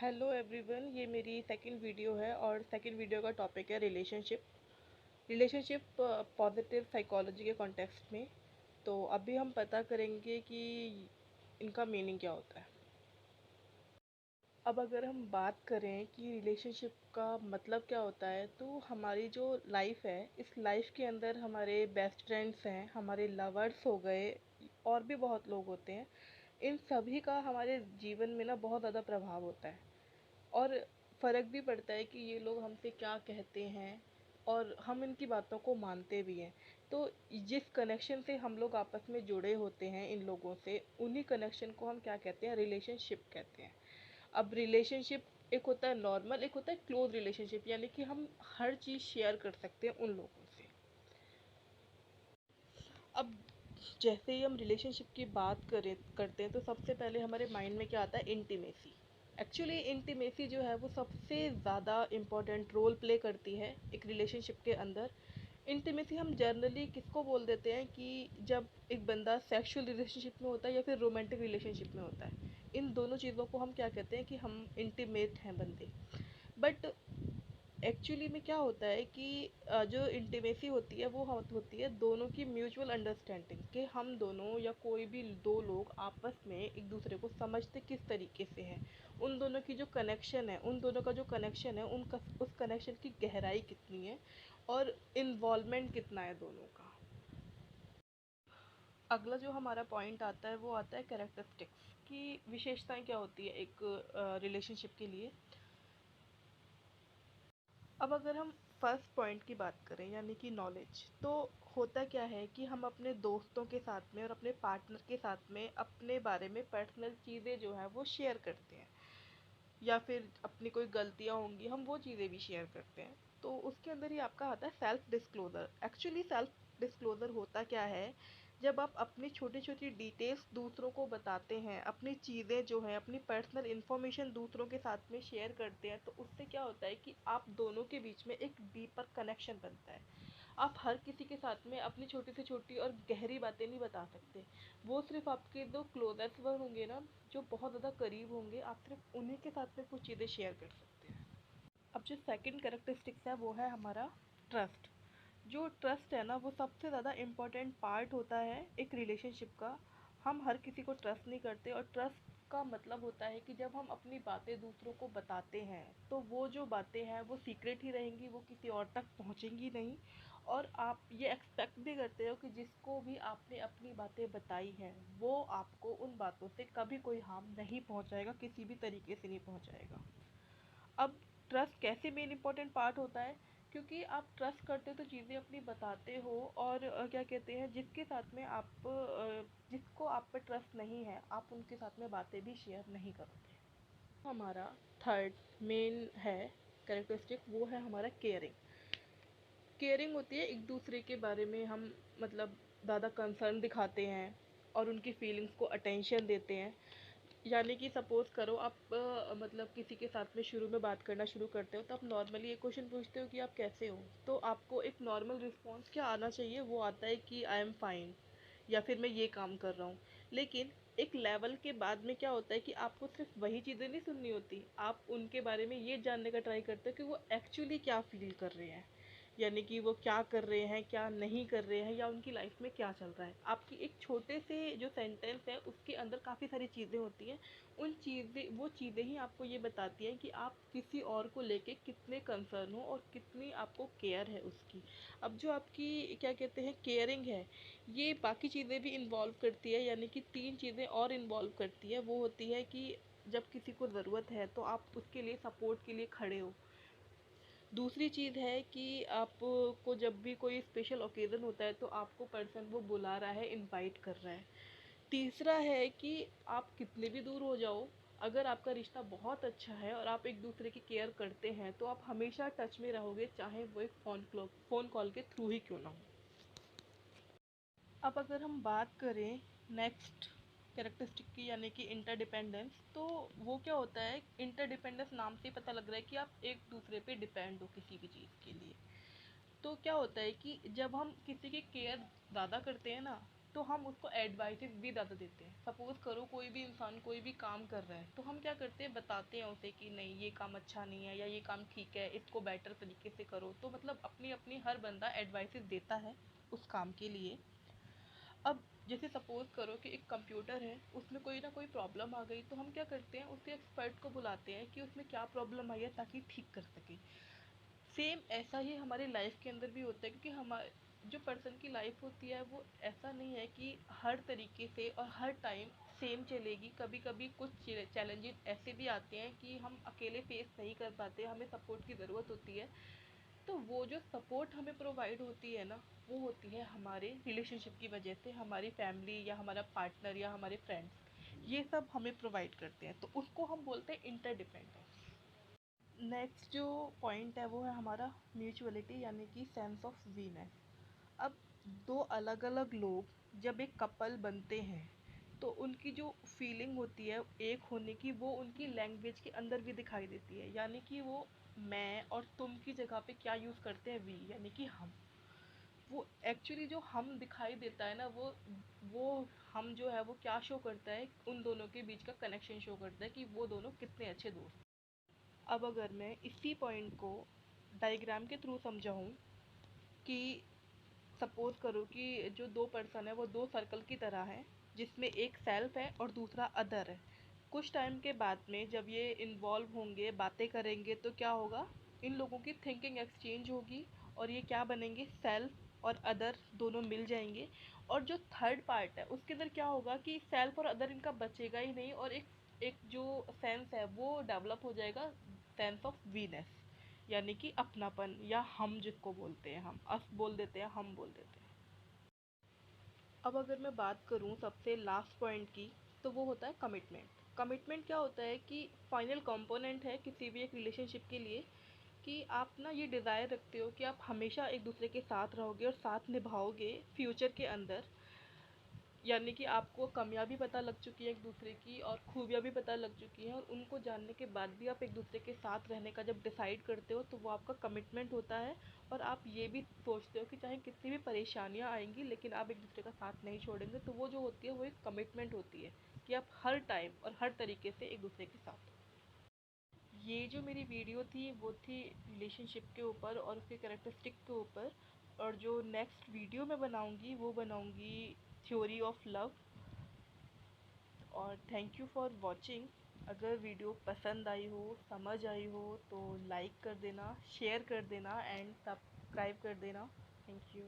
Hello everyone, ये मेरी second video है और सेकंड वीडियो का टॉपिक है रिलेशनशिप पॉजिटिव साइकोलॉजी के कॉन्टेक्स्ट में। तो अभी हम पता करेंगे कि इनका मीनिंग क्या होता है। अब अगर हम बात करें कि रिलेशनशिप का मतलब क्या होता है, तो हमारी जो लाइफ है, इस लाइफ के अंदर हमारे बेस्ट फ्रेंड्स हैं, हमारे लवर्स हो गए, और भी बहुत लोग होते हैं। इन सभी का हमारे जीवन में ना बहुत ज़्यादा प्रभाव होता है और फ़र्क भी पड़ता है कि ये लोग हमसे क्या कहते हैं और हम इनकी बातों को मानते भी हैं। तो जिस कनेक्शन से हम लोग आपस में जुड़े होते हैं इन लोगों से, उन्हीं कनेक्शन को हम क्या कहते हैं, रिलेशनशिप कहते हैं। अब रिलेशनशिप एक होता है नॉर्मल, एक होता है क्लोज रिलेशनशिप, यानी कि हम हर चीज़ शेयर कर सकते हैं उन लोगों से। अब जैसे ही हम रिलेशनशिप की बात करते हैं, तो सबसे पहले हमारे माइंड में क्या आता है, इंटीमेसी। एक्चुअली इंटीमेसी जो है वो सबसे ज़्यादा इम्पोर्टेंट रोल प्ले करती है एक रिलेशनशिप के अंदर। इंटीमेसी हम जनरली किसको बोल देते हैं कि जब एक बंदा सेक्सुअल रिलेशनशिप में होता है या फिर रोमांटिक रिलेशनशिप में होता है, इन दोनों चीज़ों को हम क्या कहते हैं कि हम इंटीमेट हैं बंदे। बट एक्चुअली में क्या होता है कि जो इंटीमेसी होती है वो होती है दोनों की म्यूचुअल अंडरस्टैंडिंग, कि हम दोनों या कोई भी दो लोग आपस में एक दूसरे को समझते किस तरीके से हैं। उन दोनों की जो कनेक्शन है, उन दोनों का जो कनेक्शन है, उनका उस कनेक्शन की गहराई कितनी है और इन्वॉल्वमेंट कितना है दोनों का। अगला जो हमारा पॉइंट आता है वो आता है कैरेक्टरिस्टिक्स की विशेषताएं क्या होती है एक रिलेशनशिप के लिए। अब अगर हम फर्स्ट पॉइंट की बात करें यानी कि नॉलेज, तो होता क्या है कि हम अपने दोस्तों के साथ में और अपने पार्टनर के साथ में अपने बारे में पर्सनल चीज़ें जो हैं वो शेयर करते हैं, या फिर अपनी कोई गलतियाँ होंगी हम वो चीज़ें भी शेयर करते हैं। तो उसके अंदर ही आपका आता है self disclosure. Actually self disclosure होता क्या है, जब आप अपनी छोटी छोटी डिटेल्स दूसरों को बताते हैं, अपनी चीज़ें जो हैं, अपनी पर्सनल इन्फॉर्मेशन दूसरों के साथ में शेयर करते हैं, तो उससे क्या होता है कि आप दोनों के बीच में एक डीपर कनेक्शन बनता है। आप हर किसी के साथ में अपनी छोटी से छोटी और गहरी बातें नहीं बता सकते। वो सिर्फ आपके जो क्लोजेस्ट वन होंगे ना, जो बहुत ज़्यादा करीब होंगे, आप सिर्फ उन्हीं के साथ में कुछ चीज़ें शेयर कर सकते हैं। अब जो सेकंड कैरेक्टरिस्टिक्स है वो है हमारा ट्रस्ट। जो ट्रस्ट है ना, वो सबसे ज़्यादा इम्पोर्टेंट पार्ट होता है एक रिलेशनशिप का। हम हर किसी को ट्रस्ट नहीं करते, और ट्रस्ट का मतलब होता है कि जब हम अपनी बातें दूसरों को बताते हैं, तो वो जो बातें हैं वो सीक्रेट ही रहेंगी, वो किसी और तक पहुंचेंगी नहीं। और आप ये एक्सपेक्ट भी करते हो कि जिसको भी आपने अपनी बातें बताई हैं, वो आपको उन बातों से कभी कोई हार्म नहीं पहुंचाएगा, किसी भी तरीके से नहीं पहुंचाएगा। अब ट्रस्ट कैसे मेन इंपॉर्टेंट पार्ट होता है, क्योंकि आप ट्रस्ट करते हो तो चीज़ें अपनी बताते हो, और क्या कहते हैं, जिसके साथ में आप जिसको आप पे ट्रस्ट नहीं है, आप उनके साथ में बातें भी शेयर नहीं करोगे। हमारा थर्ड मेन है कैरेक्टरिस्टिक, वो है हमारा केयरिंग। केयरिंग होती है एक दूसरे के बारे में हम मतलब ज़्यादा कंसर्न दिखाते हैं और उनकी फीलिंग्स को अटेंशन देते हैं। यानी कि सपोज़ करो आप मतलब किसी के साथ में शुरू में बात करना शुरू करते हो, तो आप नॉर्मली एक क्वेश्चन पूछते हो कि आप कैसे हो, तो आपको एक नॉर्मल रिस्पॉन्स क्या आना चाहिए, वो आता है कि आई एम फाइन, या फिर मैं ये काम कर रहा हूँ। लेकिन एक लेवल के बाद में क्या होता है कि आपको सिर्फ वही चीज़ें नहीं सुननी होती, आप उनके बारे में ये जानने का ट्राई करते हो कि वो एक्चुअली क्या फील कर रहे हैं, यानी कि वो क्या कर रहे हैं, क्या नहीं कर रहे हैं, या उनकी लाइफ में क्या चल रहा है। आपकी एक छोटे से जो सेंटेंस है उसके अंदर काफ़ी सारी चीज़ें होती हैं। वो चीज़ें ही आपको ये बताती हैं कि आप किसी और को लेके कितने कंसर्न हो और कितनी आपको केयर है उसकी। अब जो आपकी क्या कहते हैं केयरिंग है, ये बाकी चीज़ें भी इन्वॉल्व करती है, यानी कि तीन चीज़ें और इन्वॉल्व करती है। वो होती है कि जब किसी को ज़रूरत है तो आप उसके लिए सपोर्ट के लिए खड़े हो। दूसरी चीज़ है कि आपको जब भी कोई स्पेशल ओकेज़न होता है तो आपको पर्सन वो बुला रहा है, इनवाइट कर रहा है। तीसरा है कि आप कितने भी दूर हो जाओ, अगर आपका रिश्ता बहुत अच्छा है और आप एक दूसरे की केयर करते हैं, तो आप हमेशा टच में रहोगे, चाहे वो एक फ़ोन कॉल के थ्रू ही क्यों ना हो। अब अगर हम बात करें नेक्स्ट कैरेक्टरिस्टिक की, यानी कि इंटरडिपेंडेंस, तो वो क्या होता है, इंटरडिपेंडेंस नाम से ही पता लग रहा है कि आप एक दूसरे पे डिपेंड हो किसी भी चीज़ के लिए। तो क्या होता है कि जब हम किसी की केयर ज़्यादा करते हैं ना, तो हम उसको एडवाइसेस भी ज़्यादा देते हैं। सपोज़ करो कोई भी इंसान कोई भी काम कर रहा है, तो हम क्या करते हैं, बताते हैं उसे कि नहीं ये काम अच्छा नहीं है या ये काम ठीक है, इसको बेटर तरीके से करो। तो मतलब अपनी अपनी हर बंदा एडवाइसेस देता है उस काम के लिए। अब जैसे सपोज़ करो कि एक कंप्यूटर है, उसमें कोई ना कोई प्रॉब्लम आ गई, तो हम क्या करते हैं, उसके एक्सपर्ट को बुलाते हैं कि उसमें क्या प्रॉब्लम आई है ताकि ठीक कर सके। सेम ऐसा ही हमारी लाइफ के अंदर भी होता है, क्योंकि हमारे जो पर्सन की लाइफ होती है वो ऐसा नहीं है कि हर तरीके से और हर टाइम सेम चलेगी। कभी कभी कुछ चैलेंजेस ऐसे भी आते हैं कि हम अकेले फेस नहीं कर पाते, हमें सपोर्ट की ज़रूरत होती है। तो वो जो सपोर्ट हमें प्रोवाइड होती है ना, वो होती है हमारे रिलेशनशिप की वजह से, हमारी फैमिली या हमारा पार्टनर या हमारे फ्रेंड्स, ये सब हमें प्रोवाइड करते हैं, तो उसको हम बोलते हैं इंटरडिपेंडेंस। नेक्स्ट जो पॉइंट है वो है हमारा म्यूचुअलिटी, यानी कि सेंस ऑफ वीनेस। अब दो अलग अलग लोग जब एक कपल बनते हैं, तो उनकी जो फीलिंग होती है एक होने की, वो उनकी लैंग्वेज के अंदर भी दिखाई देती है। यानी कि वो मैं और तुम की जगह पे क्या यूज़ करते हैं, वी, यानी कि हम। वो एक्चुअली जो हम दिखाई देता है ना, वो हम जो है वो क्या शो करता है, उन दोनों के बीच का कनेक्शन शो करता है कि वो दोनों कितने अच्छे दोस्त। अब अगर मैं इसी पॉइंट को डायग्राम के थ्रू समझाऊं, कि सपोज करो कि जो दो पर्सन है वो दो सर्कल की तरह है, जिसमें एक सेल्फ है और दूसरा अदर है। कुछ टाइम के बाद में जब ये इन्वॉल्व होंगे, बातें करेंगे, तो क्या होगा, इन लोगों की थिंकिंग एक्सचेंज होगी और ये क्या बनेंगे, सेल्फ और अदर दोनों मिल जाएंगे। और जो थर्ड पार्ट है उसके अंदर क्या होगा कि सेल्फ और अदर इनका बचेगा ही नहीं, और एक एक जो सेंस है वो डेवलप हो जाएगा, सेंस ऑफ वीनेस, यानी कि अपनापन, या हम जिसको बोलते हैं, हम अस बोल देते हैं, हम बोल देते हैं। अब अगर मैं बात करूं सबसे लास्ट पॉइंट की, तो वो होता है कमिटमेंट। कमिटमेंट क्या होता है कि फाइनल कंपोनेंट है किसी भी एक रिलेशनशिप के लिए, कि आप ना ये डिज़ायर रखते हो कि आप हमेशा एक दूसरे के साथ रहोगे और साथ निभाओगे फ्यूचर के अंदर। यानी कि आपको कमियां भी पता लग चुकी है एक दूसरे की और खूबियां भी पता लग चुकी हैं, और उनको जानने के बाद भी आप एक दूसरे के साथ रहने का जब डिसाइड करते हो, तो वो आपका कमिटमेंट होता है। और आप ये भी सोचते हो कि चाहे कितनी भी परेशानियां आएंगी, लेकिन आप एक दूसरे का साथ नहीं छोड़ेंगे, तो वो जो होती है वो एक कमिटमेंट होती है कि आप हर टाइम और हर तरीके से एक दूसरे के साथ हो। ये जो मेरी वीडियो थी वो थी रिलेशनशिप के ऊपर और उसके कैरेक्टरिस्टिक के ऊपर। और जो नेक्स्ट वीडियो मैं बनाऊंगी वो बनाऊंगी थ्योरी ऑफ लव। और थैंक यू फॉर वॉचिंग। अगर वीडियो पसंद आई हो, समझ आई हो, तो लाइक कर देना, शेयर कर देना एंड सब्सक्राइब कर देना। Thank you.